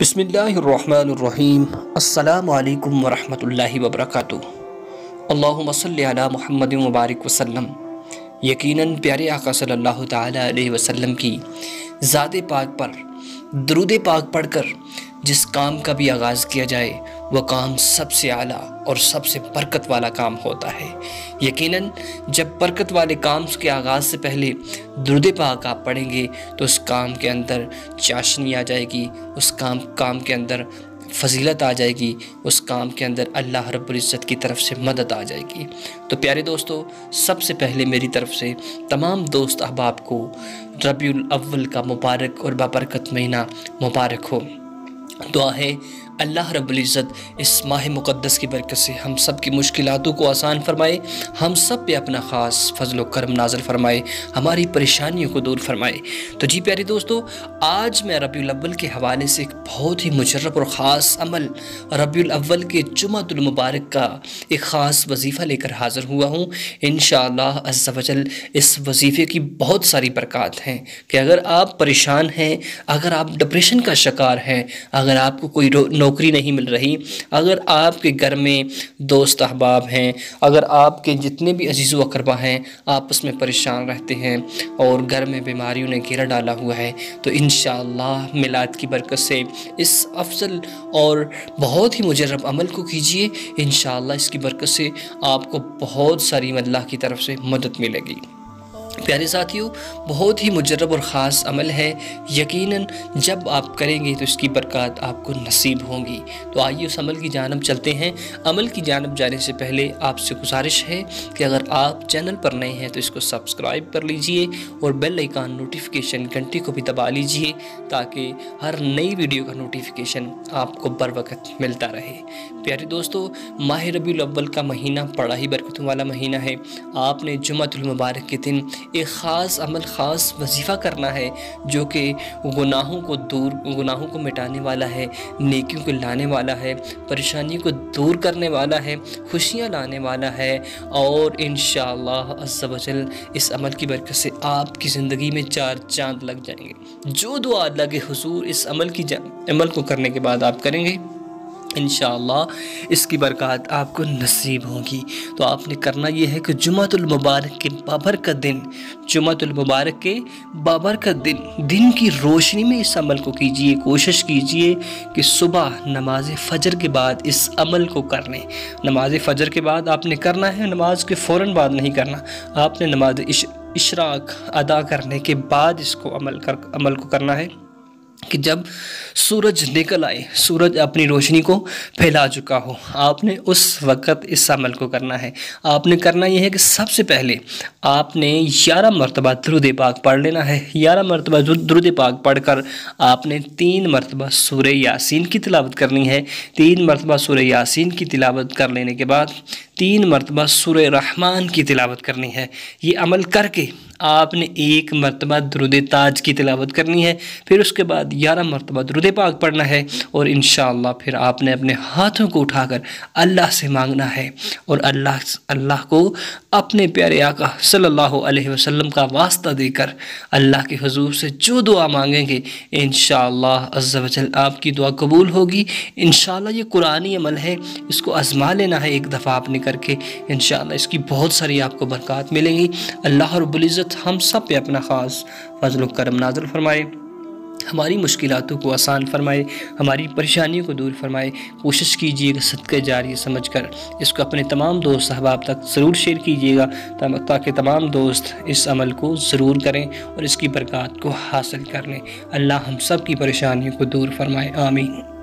बिस्मिल्लाहिर्रहमानिर्रहीम। अस्सलामु अलैकुम वरहमतुल्लाहि वबरकातुहू। अल्लाहुम्मा सल्लि अला मुहम्मदिन व बारिक वसल्लम। यकीनन प्यारे आका सल्लल्लाहु तआला अलैहि वसल्लम की ज़ात पाक पर दुरूद पाक पढ़कर जिस काम का भी आगाज़ किया जाए वह काम सबसे आला और सबसे बरकत वाला काम होता है। यकीनन जब बरकत वाले काम के आगाज़ से पहले दुरूद पाक आप पढ़ेंगे तो उस काम के अंदर चाशनी आ जाएगी, उस काम के अंदर फजीलत आ जाएगी, उस काम के अंदर अल्लाह रब्बुल इज़्ज़त की तरफ से मदद आ जाएगी। तो प्यारे दोस्तों, सबसे पहले मेरी तरफ से तमाम दोस्त अहबाब को रबीउल अव्वल का मुबारक और बाबरकत महीना मुबारक हो। दुआ है अल्लाह रब्बुल इज़्ज़त इस माह मुक़द्दस की बरकत से हम सब की मुश्किलातों को आसान फरमाए, हम सब पे अपना ख़ास फजल व करम नाज़िल फरमाए, हमारी परेशानियों को दूर फरमाए। तो जी प्यारे दोस्तों, आज मैं रबीउल अव्वल के हवाले से एक बहुत ही मुजर्रब और ख़ास अमल रबीउल अव्वल के जुमातुल मुबारक का एक ख़ास वजीफ़ा लेकर हाज़िर हुआ हूँ। इंशाअल्लाह अज़्ज़ा वजल इस वजीफ़े की बहुत सारी बरक़ात हैं कि अगर आप परेशान हैं, अगर आप डिप्रेशन का शिकार हैं, अगर आपको कोई नौकरी नहीं मिल रही, अगर आपके घर में दोस्त अहबाब हैं, अगर आपके जितने भी अजीज़ व अक़रबा हैं आपस में परेशान रहते हैं और घर में बीमारियों ने घेरा डाला हुआ है, तो इंशाअल्लाह मिलाद की बरकत से इस अफजल और बहुत ही मुजर्रब अमल को कीजिए। इंशाअल्लाह इसकी बरकत से आपको बहुत सारी अल्लाह की तरफ से मदद मिलेगी। प्यारे साथियों, बहुत ही मुजर्रब और ख़ास अमल है। यकीनन जब आप करेंगे तो इसकी बरकत आपको नसीब होंगी। तो आइए उस अमल की जानब चलते हैं। अमल की जानब जाने से पहले आपसे गुजारिश है कि अगर आप चैनल पर नए हैं तो इसको सब्सक्राइब कर लीजिए और बेल आइकन नोटिफिकेशन घंटी को भी दबा लीजिए ताकि हर नई वीडियो का नोटिफिकेशन आपको बर वक्त मिलता रहे। प्यारे दोस्तों, माह रबीउल अव्वल का महीना बड़ा ही बरकतों वाला महीना है। आपने जुमातुल मुबारक के दिन एक ख़ास अमल, ख़ास वजीफ़ा करना है जो कि गुनाहों को मिटाने वाला है, नेकियों को लाने वाला है, परेशानियों को दूर करने वाला है, खुशियाँ लाने वाला है। और इंशाअल्लाह अज़्ज़ा वजल इस अमल की बरकत से आपकी ज़िंदगी में चार चांद लग जाएंगे। जो दुआ अल्लाह के हुज़ूर इस अमल को करने के बाद आप करेंगे, इंशाअल्लाह इसकी बरकत आपको नसीब होगी। तो आपने करना यह है कि जुमातुल मुबारक के बाबरकत दिन की रोशनी में इस अमल को कीजिए। कोशिश कीजिए कि सुबह नमाज फ़जर के बाद इस अमल को कर लें। नमाज फ़जर के बाद आपने करना है, नमाज के फ़ौरन बाद नहीं करना। आपने नमाज इशराक अदा करने के बाद इसको अमल को करना है कि जब सूरज निकल आए, सूरज अपनी रोशनी को फैला चुका हो, आपने उस वक़्त इस अमल को करना है। आपने करना यह है कि सबसे पहले आपने 11 मरतबा दुरूद पाक पढ़ लेना है। 11 मरतबा दुरूद पाक पढ़कर आपने 3 मरतबा सूरह यासीन की तिलावत करनी है। 3 मरतबा सूरह यासीन की तिलावत कर लेने के बाद 3 मरतबा सूरह रहमान की तिलावत करनी है। ये अमल करके आपने 1 मरतबा दुरूद ताज की तिलावत करनी है। फिर उसके बाद 11 मरतबा दुरूद पाक पढ़ना है और इंशाअल्लाह फिर आपने अपने हाथों को उठाकर अल्लाह से मांगना है और अल्लाह को अपने प्यारे आका सल्लल्लाहु अलैहि वसल्लम का वास्ता देकर अल्लाह के हुजूर से जो दुआ मांगेंगे इंशाअल्लाह अज़्ज़ा वजल आपकी दुआ कबूल होगी। इंशाअल्लाह ये कुरानी अमल है, इसको आज़मा लेना है एक दफ़ा आपने करके। इंशाअल्लाह इसकी बहुत सारी आपको बरकत मिलेंगी। अल्लाह रब्बुल इज़्ज़त हम सब पे अपना ख़ास फज़ल व करम नाज़िल फरमाए, हमारी मुश्किलातों को आसान फरमाए, हमारी परेशानियों को दूर फरमाए। कोशिश कीजिएगा सदक़े जारिया समझकर इसको अपने तमाम दोस्त अहबाब तक ज़रूर शेयर कीजिएगा ताकि तमाम दोस्त इस अमल को ज़रूर करें और इसकी बरकत को हासिल कर लें। अल्लाह हम सब की परेशानियों को दूर फरमाए। आमीन।